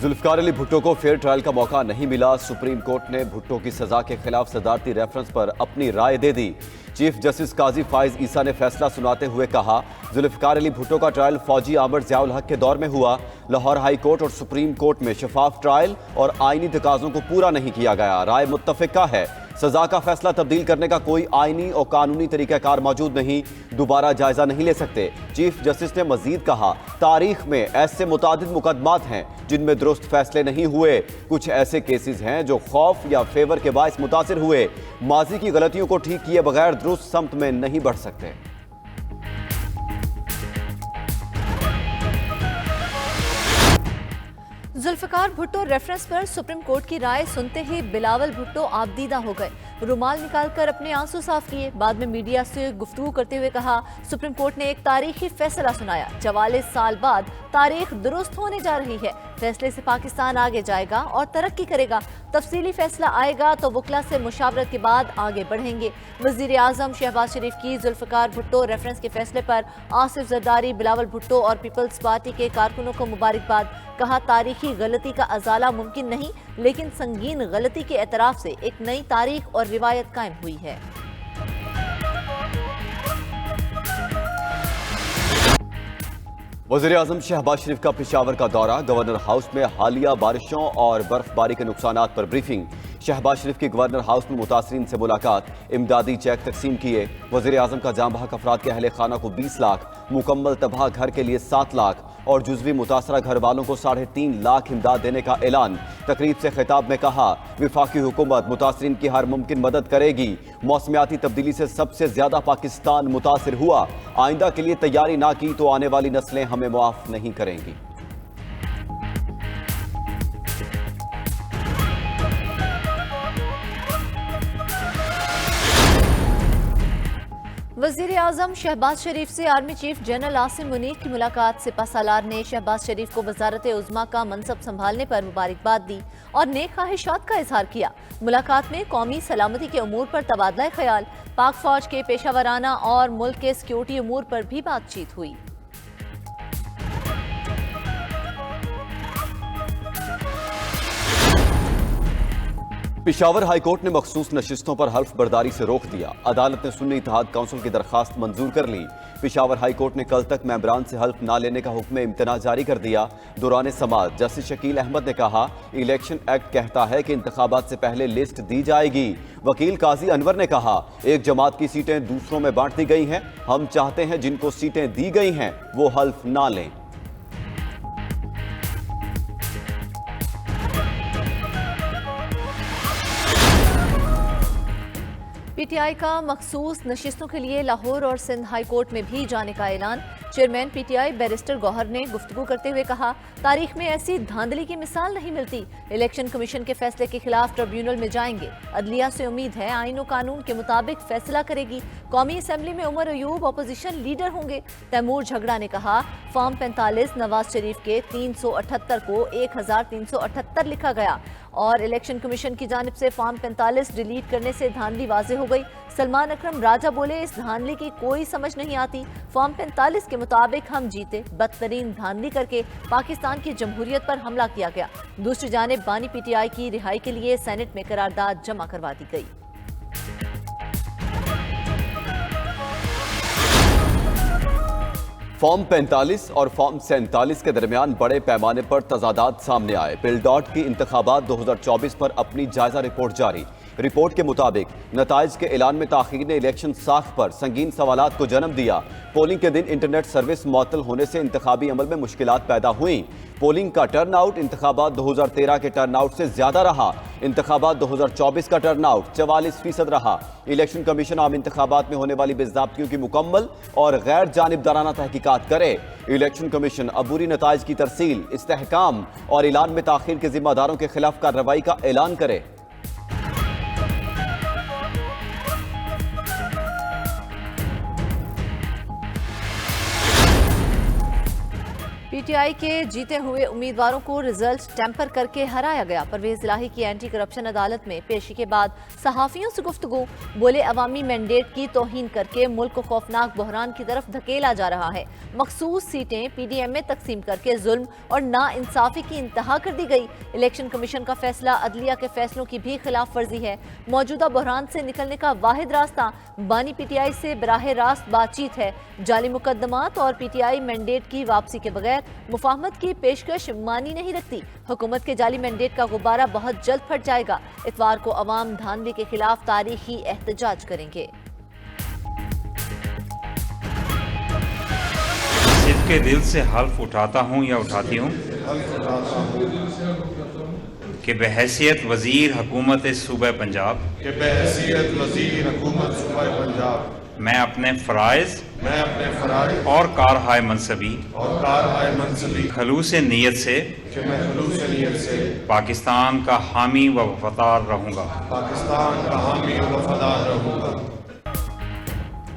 जुल्फकार अली भुट्टो को fair trial का मौका नहीं मिला। सुप्रीम कोर्ट ने भुट्टो की सजा के खिलाफ सदारती रेफरेंस पर अपनी राय दे दी। चीफ जस्टिस काजी फाइज ईसा ने फैसला सुनाते हुए कहा, जुल्फकार अली भुट्टो का ट्रायल फौजी आमिर ज़ियाउल हक के दौर में हुआ। लाहौर हाई कोर्ट और सुप्रीम कोर्ट में शफाफ ट्रायल और आईनी तकाज़ों को पूरा नहीं किया गया। राय मुत्तफिका है, सजा का फैसला तब्दील करने का कोई आईनी और कानूनी तरीकाकार मौजूद नहीं, दोबारा जायजा नहीं ले सकते। चीफ जस्टिस ने मजीद कहा, तारीख में ऐसे मुतादिद मुकदमात हैं जिनमें दुरुस्त फैसले नहीं हुए। कुछ ऐसे केसेस हैं जो खौफ या फेवर के बायस मुतासिर हुए। माजी की गलतियों को ठीक किए बगैर दुरुस्त समत में नहीं बढ़ सकते। जुल्फकार भुट्टो रेफरेंस पर सुप्रीम कोर्ट की राय सुनते ही बिलावल भुट्टो आपदीदा हो गए। रुमाल निकालकर अपने आंसू साफ किए। बाद में मीडिया से गुफ्तगू करते हुए कहा, सुप्रीम कोर्ट ने एक तारीखी फैसला सुनाया। 44 साल बाद तारीख दुरुस्त होने जा रही है। फैसले से पाकिस्तान आगे जाएगा और तरक्की करेगा। तफसीली फैसला आएगा तो वकला से मुशावरत के बाद आगे बढ़ेंगे। वजीर आजम शहबाज शरीफ की जुल्फकार भुट्टो रेफरेंस के फैसले पर आसिफ जरदारी, बिलावल भुट्टो और पीपल्स पार्टी के कारकुनों को मुबारकबाद। कहा, तारीखी गलती का अजाला मुमकिन नहीं, लेकिन संगीन गलती के एतराफ से एक नई तारीख और रिवायत कायम हुई है। वज़ीर आज़म शहबाज शरीफ का पेशावर का दौरा। गवर्नर हाउस में हालिया बारिशों और बर्फबारी के नुकसानात पर ब्रीफिंग। शहबाज शरीफ की गवर्नर हाउस में मुतासरीन से मुलाकात। इमदादी चेक तकसीम किए। वज़ीर आज़म का जाम बहक अफराद के अहले खाना को 20 लाख, मुकम्मल तबाह घर के लिए 7 लाख और जुज़वी मुतासरा घर वालों को 3.5 लाख इमदाद देने का ऐलान। तकरीब से खिताब में कहा, विफाकी हुकूमत मुतासरीन की हर मुमकिन मदद करेगी। मौसमियाती तब्दीली से सबसे ज्यादा पाकिस्तान मुतासिर हुआ। आइंदा के लिए तैयारी ना की तो आने वाली नस्लें हमें माफ नहीं करेंगी। वज़ीर आज़म शहबाज शरीफ से army chief general Asim Munir की मुलाकात। सिपहसालार ने शहबाज शरीफ को वजारत उज़्मा का मनसब संभालने पर मुबारकबाद दी और नेक ख्वाहिशात का इजहार किया। मुलाकात में कौमी सलामती के अमूर पर तबादला ख्याल, पाक फौज के पेशावराना और मुल्क के सिक्योरिटी अमूर पर भी बातचीत हुई। पेशावर हाई कोर्ट ने मखसूस नशिस्तों पर हल्फ बर्दारी से रोक दिया। अदालत ने सुन्नी इत्तेहाद काउंसिल की दरखास्त मंजूर कर ली। पेशावर हाई कोर्ट ने कल तक मेंबरान से हल्फ ना लेने का हुक्म इम्तना जारी कर दिया। दौरान समाअत जस्टिस शकील अहमद ने कहा, इलेक्शन एक्ट कहता है कि इंतखाबात से पहले लिस्ट दी जाएगी। वकील काजी अनवर ने कहा, एक जमात की सीटें दूसरों में बांट दी गई हैं। हम चाहते हैं जिनको सीटें दी गई हैं वो हल्फ ना लें। पीटीआई का मखसूस नशिस्तों के लिए लाहौर और सिंध हाई कोर्ट में भी जाने का ऐलान। चेयरमैन पीटीआई बैरिस्टर गौहर ने गुफ्तगू करते हुए कहा, तारीख में ऐसी धांधली की मिसाल नहीं मिलती। इलेक्शन कमीशन के फैसले के खिलाफ ट्रिब्यूनल में जाएंगे। अदलिया से उम्मीद है आईन और कानून के मुताबिक फैसला करेगी। कौमी असम्बली में उमर अयूब अपोजिशन लीडर होंगे। तैमूर झगड़ा ने कहा, फॉर्म 45 नवाज शरीफ के 378 को 1378 लिखा गया और इलेक्शन कमीशन की जानिब से फॉर्म 45 डिलीट करने से धांधली वाज़ेह हो गई। सलमान अकरम राजा बोले, इस धांधली की कोई समझ नहीं आती। फॉर्म 45 के मुताबिक हम जीते, बदतरीन धांधली करके पाकिस्तान की जमहूरियत पर हमला किया गया। दूसरी जानिब बानी पीटीआई की रिहाई के लिए सेनेट में करारदाद जमा करवा दी गई। फॉर्म 45 और फॉर्म 47 के दरमियान बड़े पैमाने पर तजादात सामने आए। पिलडॉट की इंतखाबात 2024 पर अपनी जायजा रिपोर्ट जारी। रिपोर्ट के मुताबिक नताइज के ऐलान में ताखीर ने इलेक्शन साख पर संगीन सवालात को जन्म दिया। पोलिंग के दिन इंटरनेट सर्विस मुअत्तल होने से इंतखाबी अमल में मुश्किलात पैदा हुई। पोलिंग का टर्नआउट इंतखाबात 2013 के टर्नआउट से ज्यादा रहा। इंतखाबात 2024 का टर्नआउट 44% रहा। इलेक्शन कमीशन आम इंतखाबात में होने वाली बेज़ाब्तियों की मुकम्मल और गैर जानिबदाराना तहकीकात करे। इलेक्शन कमीशन अबूरी नताइज की तरसील, इस्तेहकाम और ऐलान में ताखीर के जिम्मेदारों के खिलाफ कार्रवाई का ऐलान करे। पीटीआई के जीते हुए उम्मीदवारों को रिजल्ट टेम्पर करके हराया गया। परवेज इलाही की एंटी करप्शन अदालत में पेशी के बाद सहाफियों से गुफ्तगू, बोले अवामी मैंडेट की तौहीन करके मुल्क को खौफनाक बहरान की तरफ धकेला जा रहा है। मखसूस सीटें पीडीएम में तकसीम करके जुल्म और नाइंसाफी की इंतहा कर दी गई। इलेक्शन कमीशन का फैसला अदलिया के फैसलों की भी खिलाफ वर्जी है। मौजूदा बहरान से निकलने का वाहिद रास्ता बानी पीटीआई से बराह रास्त बातचीत है। जाली मुकदमात और पीटीआई मैंडेट की वापसी के बगैर मुफाहमत की पेशकश मानी नहीं रखती। हुकूमत के जाली मैंडेट का गुब्बारा बहुत जल्द फट जाएगा। इतवार को अवाम धांधली के खिलाफ तारीखी एहतजाज करेंगे। के दिल से हल्फ उठाता हूँ या उठाती हूँ कि बहैसियत वज़ीर हुकूमत सूबा पंजाब मैं अपने फ़राइज़ और कारहाय मनसबी खलूस नीयत से पाकिस्तान का हामी व वफादार रहूँगा।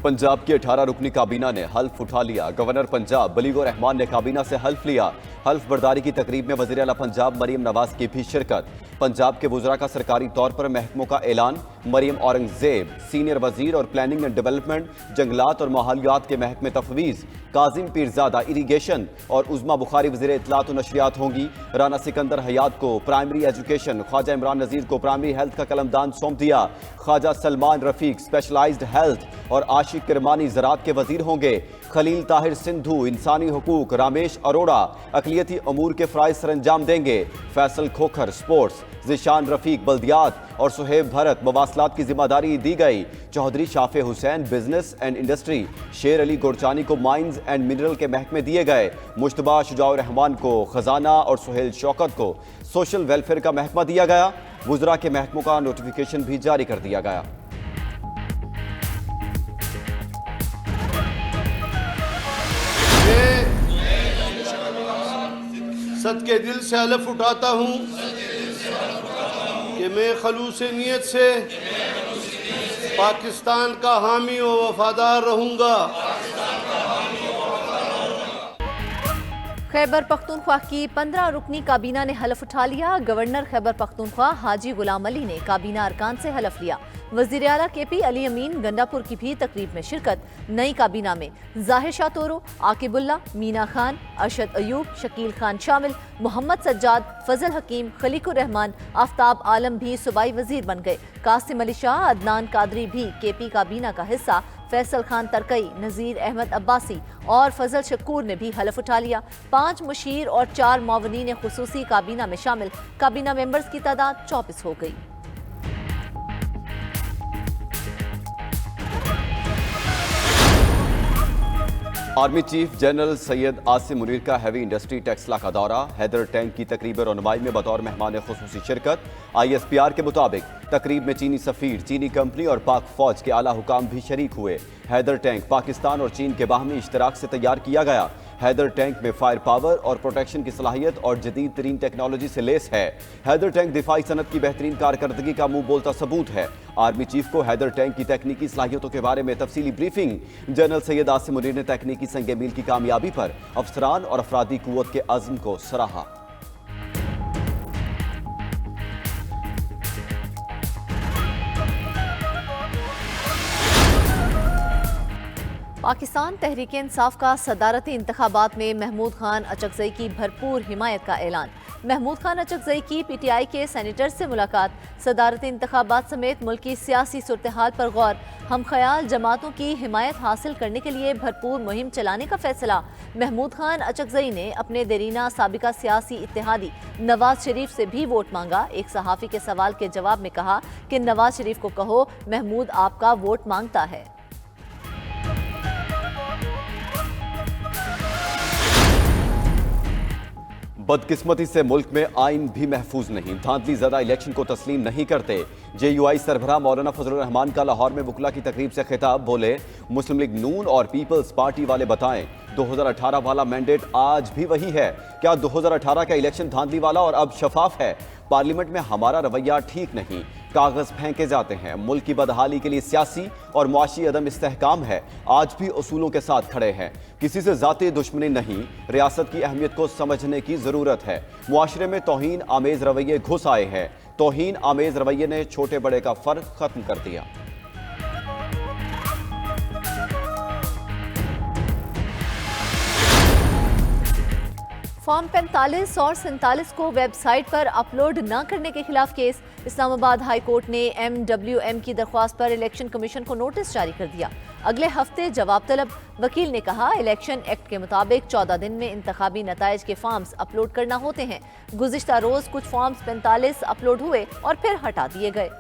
पंजाब की 18 रुकनी काबीना ने हल्फ उठा लिया। गवर्नर पंजाब बलीगो रहमान ने काबीना से हल्फ लिया। हल्फ बर्दारी की तकरीब में वज़ीर आला पंजाब मरीम नवाज की भी शिरकत। पंजाब के वुज़रा का सरकारी तौर पर महकमों का ऐलान। मरीम औरंगजेब सीनियर वजीर और प्लानिंग एंड डेवलपमेंट, जंगलात और माहौलियात के महकमे तफवीज़। काजिम पीरजादा इरीगेशन और उज़मा बुखारी वज़ीर इत्तलात और नशरियात होंगी। राना सिकंदर हयात को प्राइमरी एजुकेशन, ख्वाजा इमरान नज़ीर को प्राइमरी हेल्थ का कलमदान सौंप दिया। ख्वाजा सलमान रफीक स्पेशलाइज्ड हेल्थ और आशिक किरमानी ज़राअत के वज़ीर होंगे। खलील ताहिर सिंधु इंसानी हुकूक, रामेश अरोड़ा अक़लियती अमूर के फ़राइज़ सरअंजाम देंगे। फैसल खोखर स्पोर्ट्स, ज़िशान रफ़ीक बल्दियात और सुहेब भरत मवासलात की जिम्मेदारी दी गई। Chaudhry Shafay Hussain business and industry, Sher Ali गुरचानी को माइंस एंड मिनरल के महकमे दिए गए। मुश्तबा शुजाउर रहमान को खजाना और सुहेल शौकत को सोशल वेलफेयर का महकमा दिया गया। वुज़रा के महकमों का नोटिफिकेशन भी जारी कर दिया गया। सदके दिल से हलफ उठाता हूँ कि मैं खलूस नीयत से पाकिस्तान का हामी व वफादार रहूँगा। खैबर पख्तूनख्वा की 15 रुकनी काबीना ने हलफ उठा लिया। गवर्नर खैबर पख्तूनख्वा हाजी गुलाम अली ने काबीना अरकान से हलफ लिया। वज़ीर आला केपी अली अमीन गंडापुर की भी तकरीब में शिरकत। नई काबीना में जाहिर शाह तोरो, आकिबुल्ला, मीना खान, अरशद अयूब, शकील खान शामिल। मोहम्मद सज्जाद, फजल हकीम, खलीकुर रहमान, आफ्ताब आलम भी सूबाई वजीर बन गए। कासिम अली शाह, अदनान कादरी भी केपी काबीना का हिस्सा। फैसल खान तरकई, नज़ीर अहमद अब्बासी और फजल शकूर ने भी हलफ उठा लिया। 5 मुशीर और 4 मावनीन खुसूसी काबीना में शामिल। काबीना मेंबर्स की तादाद 24 हो गई। Army chief general Syed Asim Munir का हैवी इंडस्ट्री टेक्सला का दौरा। हैदर टैंक की तकरीब रनुमाई में बतौर मेहमान खुसूसी शिरकत। ISPR के मुताबिक तकरीब में चीनी सफीर, चीनी कंपनी और पाक फौज के आला हुकाम भी शरीक हुए। हैदर टैंक पाकिस्तान और चीन के बाहमी इश्तराक से तैयार किया गया। हैदर टैंक में फायर पावर और प्रोटेक्शन की सलाहियत और जदीद तरीन टेक्नोलॉजी से लेस है। हैदर टैंक दिफाई सनत की बेहतरीन कारकर्दगी का मुंह बोलता सबूत है। आर्मी चीफ को हैदर टैंक की तकनीकी सलाहियतों के बारे में तफसीली ब्रीफिंग। जनरल सैयद आसिम मुनीर ने तकनीकी संग मील की कामयाबी पर अफसरान और अफरादी कुव्वत के अज़्म को सराहा। पाकिस्तान तहरीक इंसाफ का सदारती इंतखाबात में महमूद खान अचकजई की भरपूर हिमायत का ऐलान। महमूद खान अचकजई की PTI के सेनेटर से मुलाकात। सदारती इंतखाबात समेत मुल्क की सियासी सूरत-ए-हाल पर गौर। हम ख्याल जमातों की हिमायत हासिल करने के लिए भरपूर मुहिम चलाने का फैसला। महमूद खान अचकजई ने अपने देरीना साबिका सियासी इत्तेहादी नवाज शरीफ से भी वोट मांगा। एक सहाफ़ी के सवाल के जवाब में कहा कि नवाज शरीफ को कहो महमूद आपका वोट मांगता है। बदकिस्मती से मुल्क में आइन भी महफूज नहीं। धांधली ज़दा इलेक्शन को तस्लीम नहीं करते। JUI सरबराह मौलाना फजलुर रहमान का लाहौर में वकला की तकरीब से खिताब। बोले मुस्लिम लीग नून और पीपल्स पार्टी वाले बताएं 2018 वाला मैंडेट आज भी वही है। क्या 2018 का इलेक्शन धांधली वाला और अब शफाफ है? पार्लियामेंट में हमारा रवैया ठीक नहीं। कागज फेंके जाते हैं। मुल्क की बदहाली के लिए सियासी और मुआशी अदम इस्तेहकाम है। आज भी उसूलों के साथ खड़े हैं। किसी से जाती दुश्मनी नहीं, रियासत की अहमियत को समझने की जरूरत है। मुआशरे में तौहीन आमेज रवैये घुस आए हैं। तौहीन आमेज रवैये ने छोटे बड़े का फर्क खत्म कर दिया। फॉर्म 45 और 47 को वेबसाइट पर अपलोड न करने के खिलाफ केस। इस्लामाबाद हाई कोर्ट ने MWM की दरख्वास्त पर इलेक्शन कमीशन को नोटिस जारी कर दिया। अगले हफ्ते जवाब तलब। वकील ने कहा, इलेक्शन एक्ट के मुताबिक 14 दिन में इंतखाबी नताइज के फॉर्म्स अपलोड करना होते हैं। गुज़िश्ता रोज कुछ फॉर्म्स 45 अपलोड हुए और फिर हटा दिए गए।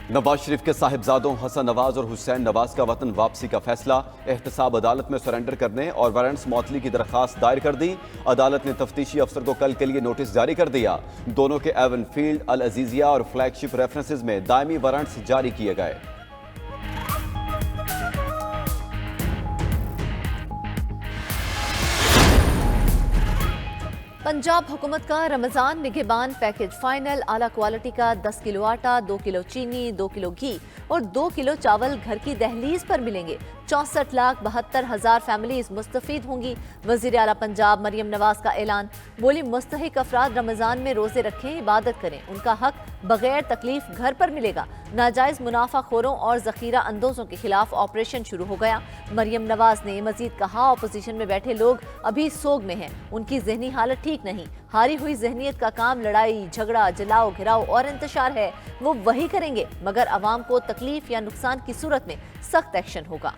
नवाज शरीफ के साहिबजादों हसन नवाज और हुसैन नवाज का वतन वापसी का फैसला। एहतसाब अदालत में सरेंडर करने और वारंट्स मौतली की दरखास्त दायर कर दी। अदालत ने तफ्तीशी अफसर को कल के लिए नोटिस जारी कर दिया। दोनों के एवन फील्ड, अल अजीजिया और फ्लैगशिप रेफरेंसेज में दायमी वारंट्स जारी किए गए। पंजाब हुकूमत का रमजान निगहबान पैकेज फाइनल। आला क्वालिटी का 10 किलो आटा, 2 किलो चीनी, 2 किलो घी और 2 किलो चावल घर की दहलीज पर मिलेंगे। 64,72,000 फैमिलीज मुस्तफीद होंगी। वजीर आला पंजाब मरियम नवाज का ऐलान। बोली, मुस्तहिक अफराद रमजान में रोजे रखें, इबादत करें, उनका हक बगैर तकलीफ घर पर मिलेगा। नाजायज मुनाफाखोरों और जखीरा अंदोजों के खिलाफ ऑपरेशन शुरू हो गया। मरियम नवाज ने मजीद कहा, अपोजिशन में बैठे लोग अभी सोग में हैं, उनकी जहनी हालत ठीक नहीं। हारी हुई जहनीत का काम लड़ाई झगड़ा, जलाओ घिराओ और इंतशार है, वो वही करेंगे, मगर अवाम को तकलीफ या नुकसान की सूरत में सख्त एक्शन होगा।